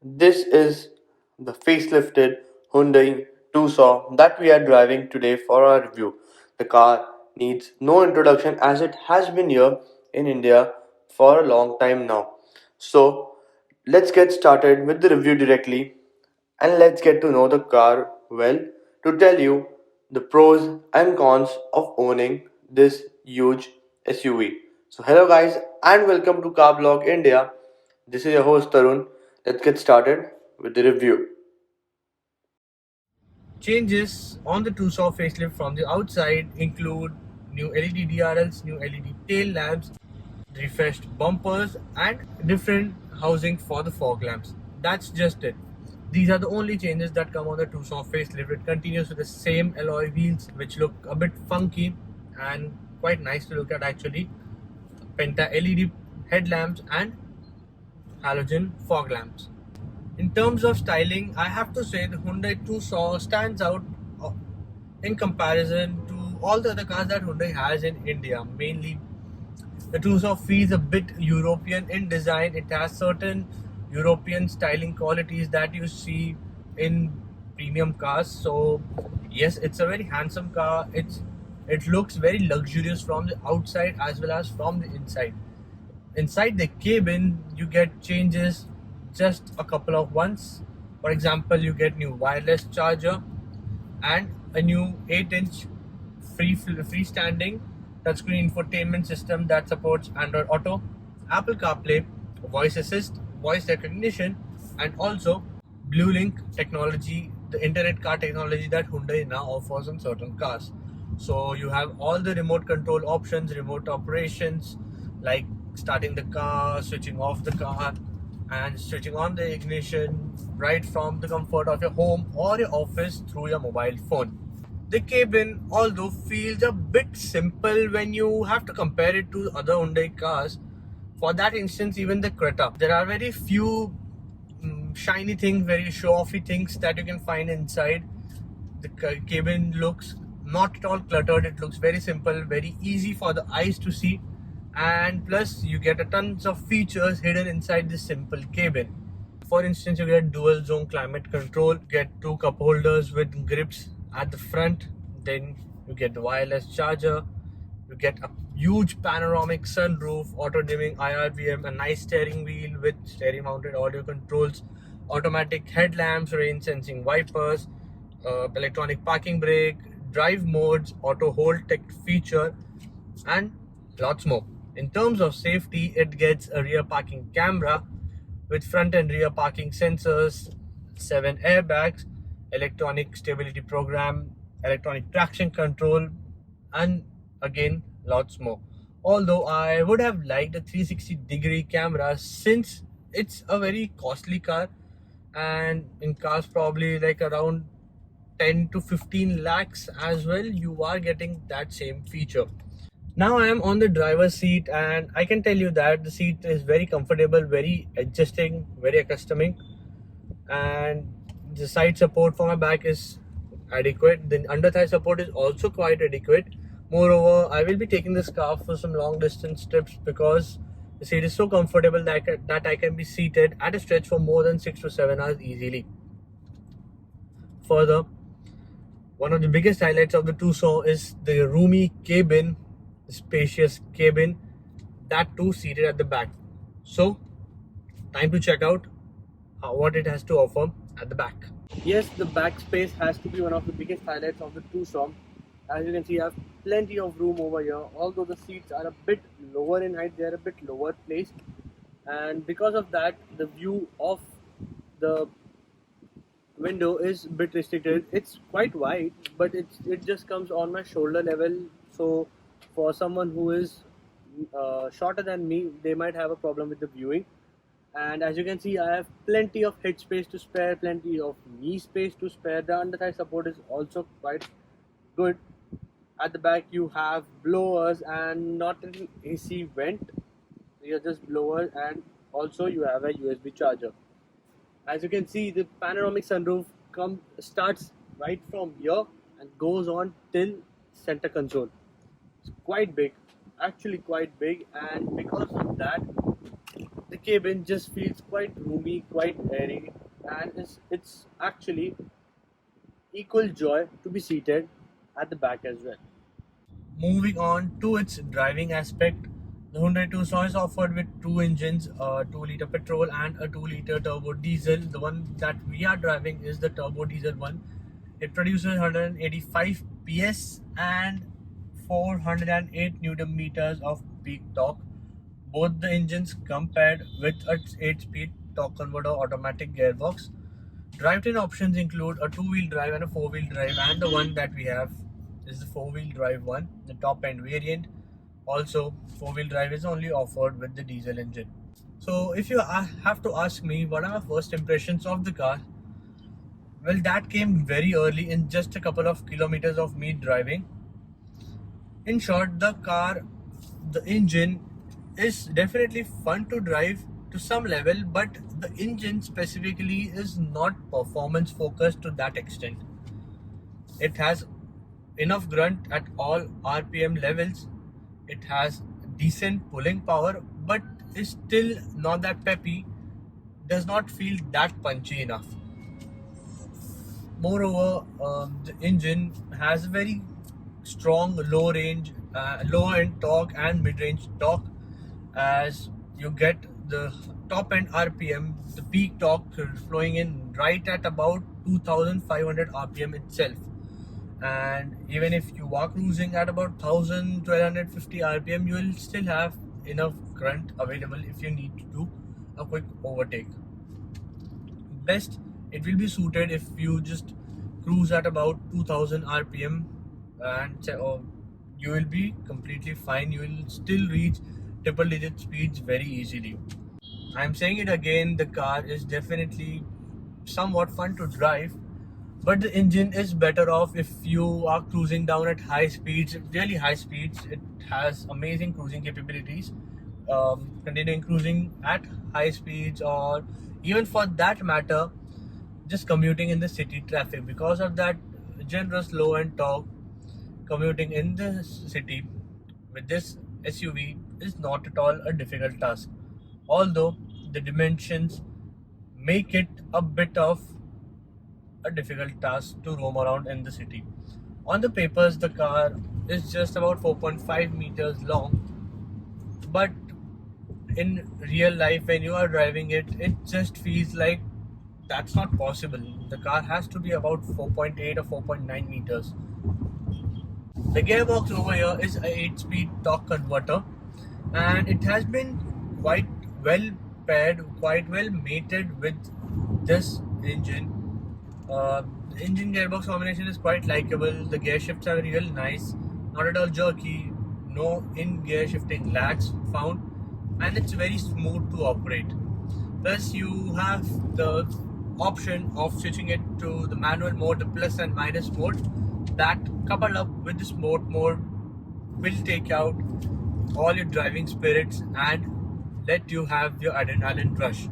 This is the facelifted Hyundai Tucson that we are driving today for our review. The car needs no introduction as it has been here in India for a long time now. So let's get started with the review directly and let's get to know the car well to tell you the pros and cons of owning this huge SUV. So hello guys and welcome to Car Blog India. This is your host Tarun. Let's get started with the review. Changes on the Tucson facelift from the outside include new LED DRLs, new LED tail lamps, refreshed bumpers, and different housing for the fog lamps. That's just it. These are the only changes that come on the Tucson facelift. It continues with the same alloy wheels, which look a bit funky and quite nice to look at actually. Penta LED headlamps and halogen fog lamps. In terms of styling, I have to say the Hyundai Tucson stands out uh, in comparison to all the other cars that Hyundai has in India. Mainly, the Tucson feels a bit European in design. It has certain European styling qualities that you see in premium cars. So, yes, it's a very handsome car. It looks very luxurious from the outside as well as from the inside. Inside the cabin, you get changes just a couple of ones. For example, you get new wireless charger and a new 8-inch freestanding touchscreen infotainment system that supports Android Auto, Apple CarPlay, voice assist, voice recognition, and also BlueLink technology, the internet car technology that Hyundai now offers on certain cars. So you have all the remote control options, remote operations, like starting the car, switching off the car, and switching on the ignition right from the comfort of your home or your office through your mobile phone. The cabin, although, feels a bit simple when you have to compare it to other Hyundai cars. For that instance, even the Creta, there are very few shiny things, very show-offy things that you can find inside. The cabin looks not at all cluttered. It looks very simple, very easy for the eyes to see, and plus you get a tons of features hidden inside this simple cabin. For instance, you get dual zone climate control, get two cup holders with grips at the front, then you get the wireless charger, you get a huge panoramic sunroof, auto dimming IRVM, a nice steering wheel with steering mounted audio controls, automatic headlamps, rain sensing wipers, electronic parking brake, drive modes, auto hold tech feature, and lots more. In terms of safety, it gets a rear parking camera with front and rear parking sensors, 7 airbags, electronic stability program, electronic traction control, and again lots more. Although I would have liked a 360-degree camera since it's a very costly car, and in cars probably like around 10 to 15 lakhs as well, you are getting that same feature. Now I am on the driver's seat and I can tell you that the seat is very comfortable, very adjusting, very accustoming, and the side support for my back is adequate. The under thigh support is also quite adequate. Moreover, I will be taking this car for some long distance trips because the seat is so comfortable that I can be seated at a stretch for more than 6 to 7 hours easily. Further, one of the biggest highlights of the Tucson is the roomy cabin, spacious cabin, that too seated at the back. So, time to check out what it has to offer at the back. Yes, the back space has to be one of the biggest highlights of the Tucson. As you can see, I have plenty of room over here. Although the seats are a bit lower in height, they are a bit lower placed, and because of that, the view of the window is a bit restricted. It's quite wide, but it just comes on my shoulder level. So for someone who is shorter than me, they might have a problem with the viewing. And as you can see, I have plenty of head space to spare, plenty of knee space to spare. The under thigh support is also quite good. At the back you have blowers and not an AC vent. They are just blowers, and also you have a USB charger. As you can see, the panoramic sunroof starts right from here and goes on till center console. It's quite big, actually quite big, and because of that, the cabin just feels quite roomy, quite airy, and it's actually equal joy to be seated at the back as well. Moving on to its driving aspect, the Hyundai Tucson is offered with two engines, a 2-liter petrol and a 2-liter turbo diesel. The one that we are driving is the turbo diesel one. It produces 185 PS and 408 Newton meters of peak torque. Both the engines come paired with a 8-speed torque converter automatic gearbox. Drivetrain options include a two-wheel drive and a four-wheel drive, and the one that we have is the four-wheel drive one, the top-end variant. Also, four-wheel drive is only offered with the diesel engine. So, if you have to ask me what are my first impressions of the car, well, that came very early in just a couple of kilometers of me driving. In short, the engine is definitely fun to drive to some level, but the engine specifically is not performance focused to that extent. It has enough grunt at all RPM levels. It has decent pulling power, but is still not that peppy. Does not feel that punchy enough. Moreover, the engine has a very strong low end torque and mid range torque, as you get the top end RPM, the peak torque flowing in right at about 2500 RPM itself. And even if you are cruising at about 1250 RPM, you will still have enough grunt available if you need to do a quick overtake. Best it will be suited if you just cruise at about 2000 rpm, and you will be completely fine. You will still reach triple digit speeds very easily. I'm saying it again, the car is definitely somewhat fun to drive, but the engine is better off if you are cruising down at high speeds, really high speeds. It has amazing cruising capabilities. Continuing cruising at high speeds, or even for that matter, just commuting in the city traffic. Because of that generous low end torque, commuting in the city with this SUV is not at all a difficult task. Although the dimensions make it a bit of a difficult task to roam around in the city. On the papers, the car is just about 4.5 meters long, but in real life, when you are driving it, it just feels like that's not possible. The car has to be about 4.8 or 4.9 meters. The gearbox over here is a 8-speed torque converter, and it has been quite well paired, quite well mated with this engine. The engine gearbox combination is quite likable. The gear shifts are real nice, not at all jerky, no in gear shifting lags found, and it's very smooth to operate. Plus, you have the option of switching it to the manual mode, the plus and minus mode. That coupled up with the sport mode will take out all your driving spirits and let you have your adrenaline rush.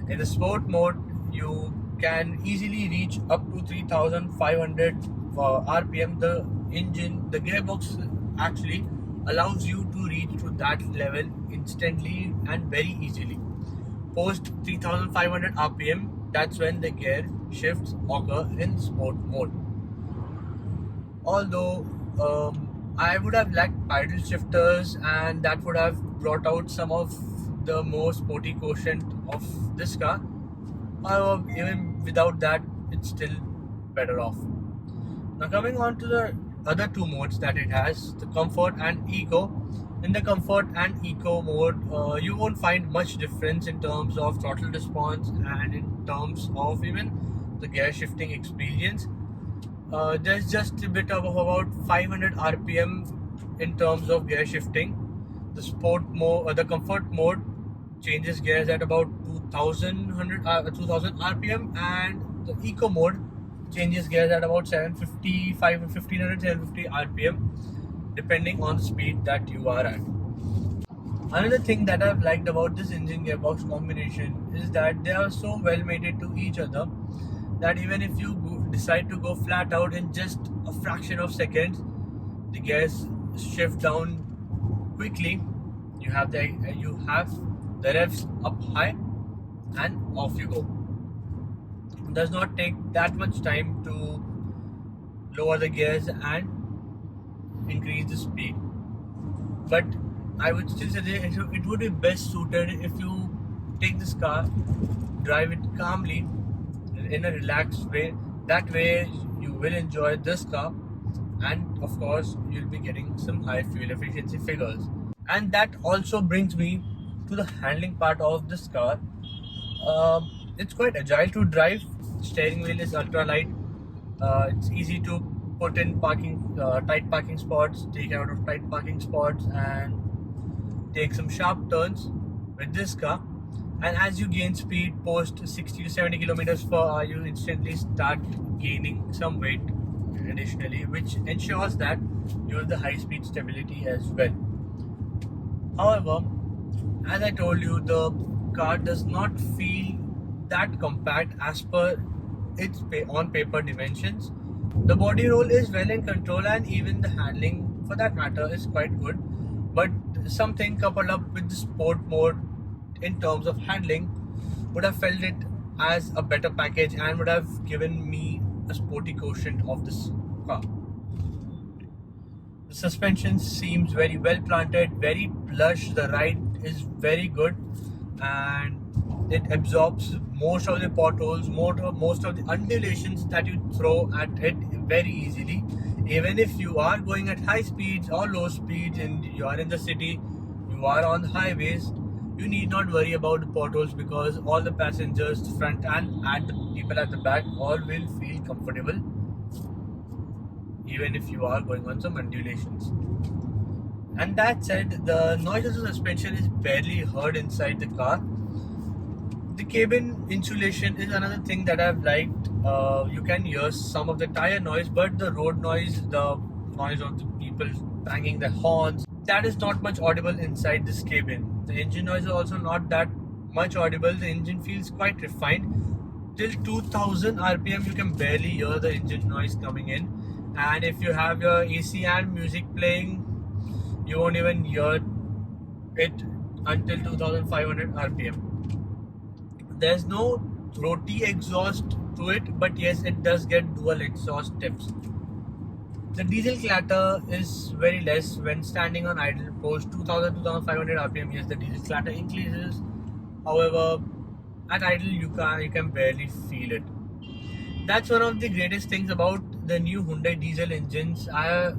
In the sport mode, you can easily reach up to 3500 RPM. The gearbox actually allows you to reach to that level instantly and very easily. Post 3500 RPM, that's when the gear shifts occur in sport mode. Although I would have liked paddle shifters, and that would have brought out some of the more sporty quotient of this car. However, even without that, it's still better off. Now, coming on to the other two modes that it has, the comfort and eco. In the comfort and eco mode, you won't find much difference in terms of throttle response and in terms of even the gear shifting experience. There's just a bit of about 500 rpm in terms of gear shifting. The sport mode, the comfort mode changes gears at about 2000 rpm, and the eco mode changes gears at about 750 rpm, depending on the speed that you are at. Another thing that I've liked about this engine gearbox combination is that they are so well mated to each other that even if you decide to go flat out in just a fraction of seconds, the gears shift down quickly. You have the revs up high, and off you go. It does not take that much time to lower the gears and increase the speed. But I would still suggest it would be best suited if you take this car, drive it calmly in a relaxed way. That way you will enjoy this car, and of course you'll be getting some high fuel efficiency figures. And that also brings me to the handling part of this car. It's quite agile to drive. Steering wheel is ultra light. It's easy to put in tight parking spots, take out of tight parking spots, and take some sharp turns with this car. And as you gain speed post 60 to 70 kilometers per hour, you instantly start gaining some weight additionally, which ensures that you have the high speed stability as well. However, as I told you, the car does not feel that compact as per its on paper dimensions. The body roll is well in control, and even the handling for that matter is quite good. But something coupled up with the sport mode in terms of handling would have felt it as a better package and would have given me a sporty quotient of this car. The suspension seems very well planted, very plush. The ride is very good, and it absorbs most of the potholes, most of the undulations that you throw at it very easily. Even if you are going at high speeds or low speeds and you are in the city, you are on highways, you need not worry about the potholes because all the passengers, front and the people at the back, all will feel comfortable, even if you are going on some undulations. And that said, the noise of the suspension is barely heard inside the car. The cabin insulation is another thing that I've liked. You can hear some of the tire noise, but the road noise, the noise of the people banging their horns, that is not much audible inside this cabin. The engine noise is also not that much audible. The engine feels quite refined. Till 2000 RPM, you can barely hear the engine noise coming in. And if you have your AC and music playing, you won't even hear it until 2500 RPM. There's no roti exhaust to it, but yes, it does get dual exhaust tips. The diesel clatter is very less when standing on idle post 2500 RPM. Yes, the diesel clatter increases. However, at idle you can barely feel it. That's one of the greatest things about the new Hyundai diesel engines. I've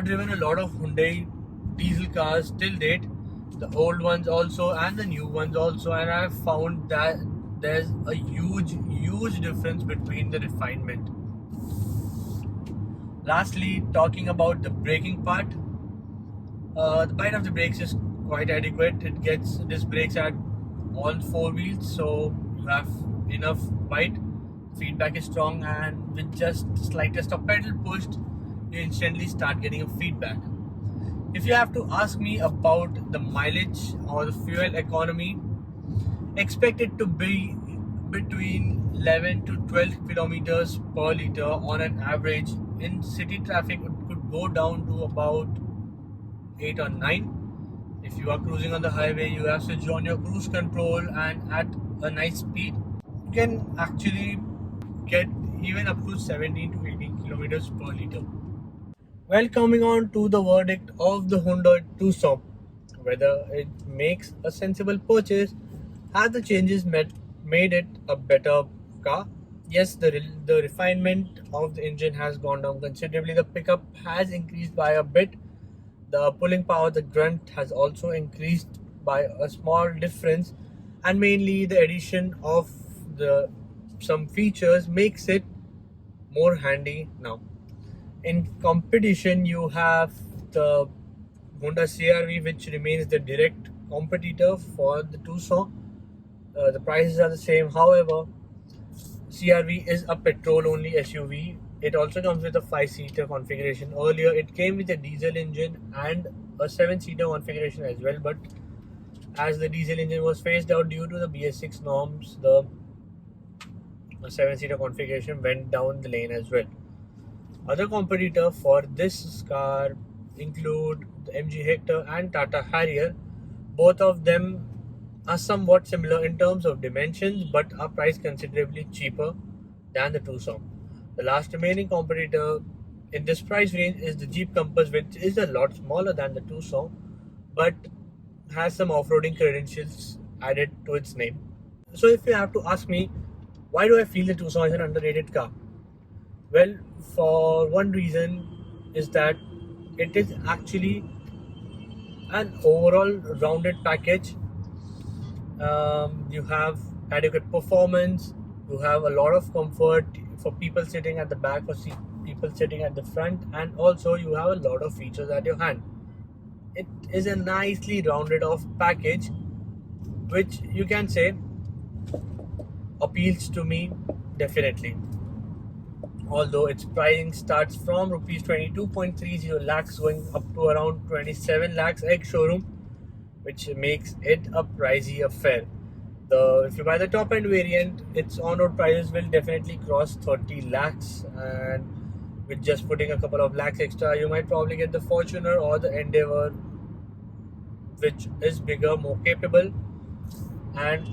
driven a lot of Hyundai diesel cars till date, the old ones also and the new ones also, and I've found that there's a huge difference between the refinement. Lastly, talking about the braking part, the bite of the brakes is quite adequate. It gets disc brakes at all four wheels, so you have enough bite. Feedback is strong, and with just slightest of pedal pushed, you instantly start getting a feedback. If you have to ask me about the mileage or the fuel economy, expect it to be between 11 to 12 kilometers per liter on an average. In city traffic, it could go down to about 8 or 9. If you are cruising on the highway, you have switched on your cruise control, and at a nice speed, you can actually get even up to 17 to 18 kilometers per liter. Well, coming on to the verdict of the Hyundai Tucson, whether it makes a sensible purchase, have the changes made it a better car? Yes, the refinement of the engine has gone down considerably. The pickup has increased by a bit. The pulling power, the grunt, has also increased by a small difference, and mainly the addition of the some features makes it more handy now. In competition, you have the Honda CR-V, which remains the direct competitor for the Tucson. The prices are the same. However, CR-V is a petrol-only SUV. It also comes with a 5-seater configuration. Earlier, it came with a diesel engine and a 7-seater configuration as well. But as the diesel engine was phased out due to the BS6 norms, the 7-seater configuration went down the lane as well. Other competitor for this car include the MG Hector and Tata Harrier. Both of them are somewhat similar in terms of dimensions but are priced considerably cheaper than the Tucson. The last remaining competitor in this price range is the Jeep Compass, which is a lot smaller than the Tucson but has some off-roading credentials added to its name. So if you have to ask me, why do I feel the Tucson is an underrated car? Well, for one reason is that it is actually an overall rounded package. You have adequate performance, you have a lot of comfort for people sitting at the back or people sitting at the front, and also you have a lot of features at your hand. It is a nicely rounded off package, which you can say appeals to me definitely. Although its pricing starts from rupees 22.30 lakhs going up to around 27 lakhs ex showroom, which makes it a pricey affair. If you buy the top end variant, its on-road prices will definitely cross 30 lakhs, and with just putting a couple of lakhs extra, you might probably get the Fortuner or the Endeavor, which is bigger, more capable, and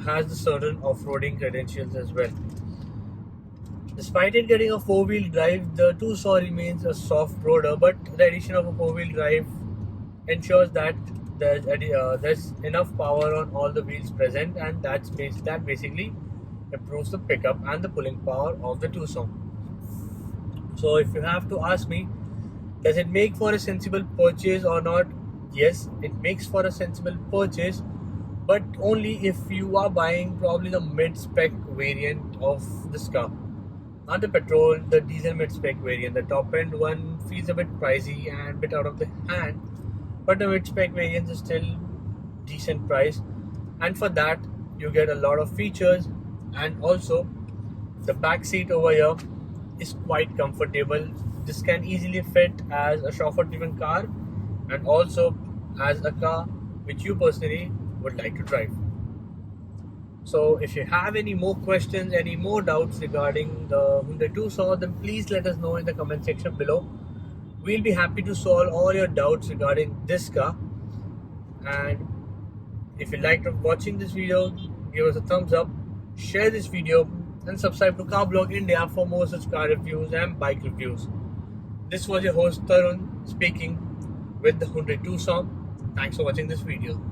has the certain off-roading credentials as well. Despite it getting a four-wheel drive, the Tucson remains a soft roader, but the addition of a four-wheel drive ensures that there's enough power on all the wheels present, and that basically improves the pickup and the pulling power of the Tucson. So if you have to ask me, does it make for a sensible purchase or not? Yes, it makes for a sensible purchase, but only if you are buying probably the mid-spec variant of this car. Not the petrol, the diesel mid-spec variant. The top-end one feels a bit pricey and a bit out of the hand, but the mid-spec variant is still decent price, and for that you get a lot of features, and also the back seat over here is quite comfortable. This can easily fit as a chauffeur-driven car and also as a car which you personally would like to drive. So if you have any more questions, any more doubts regarding the Hyundai Tucson, then please let us know in the comment section below. We'll be happy to solve all your doubts regarding this car. And if you liked watching this video, give us a thumbs up, share this video, and subscribe to Car Blog India for more such car reviews and bike reviews. This was your host Tarun speaking with the Hyundai Tucson. Thanks for watching this video.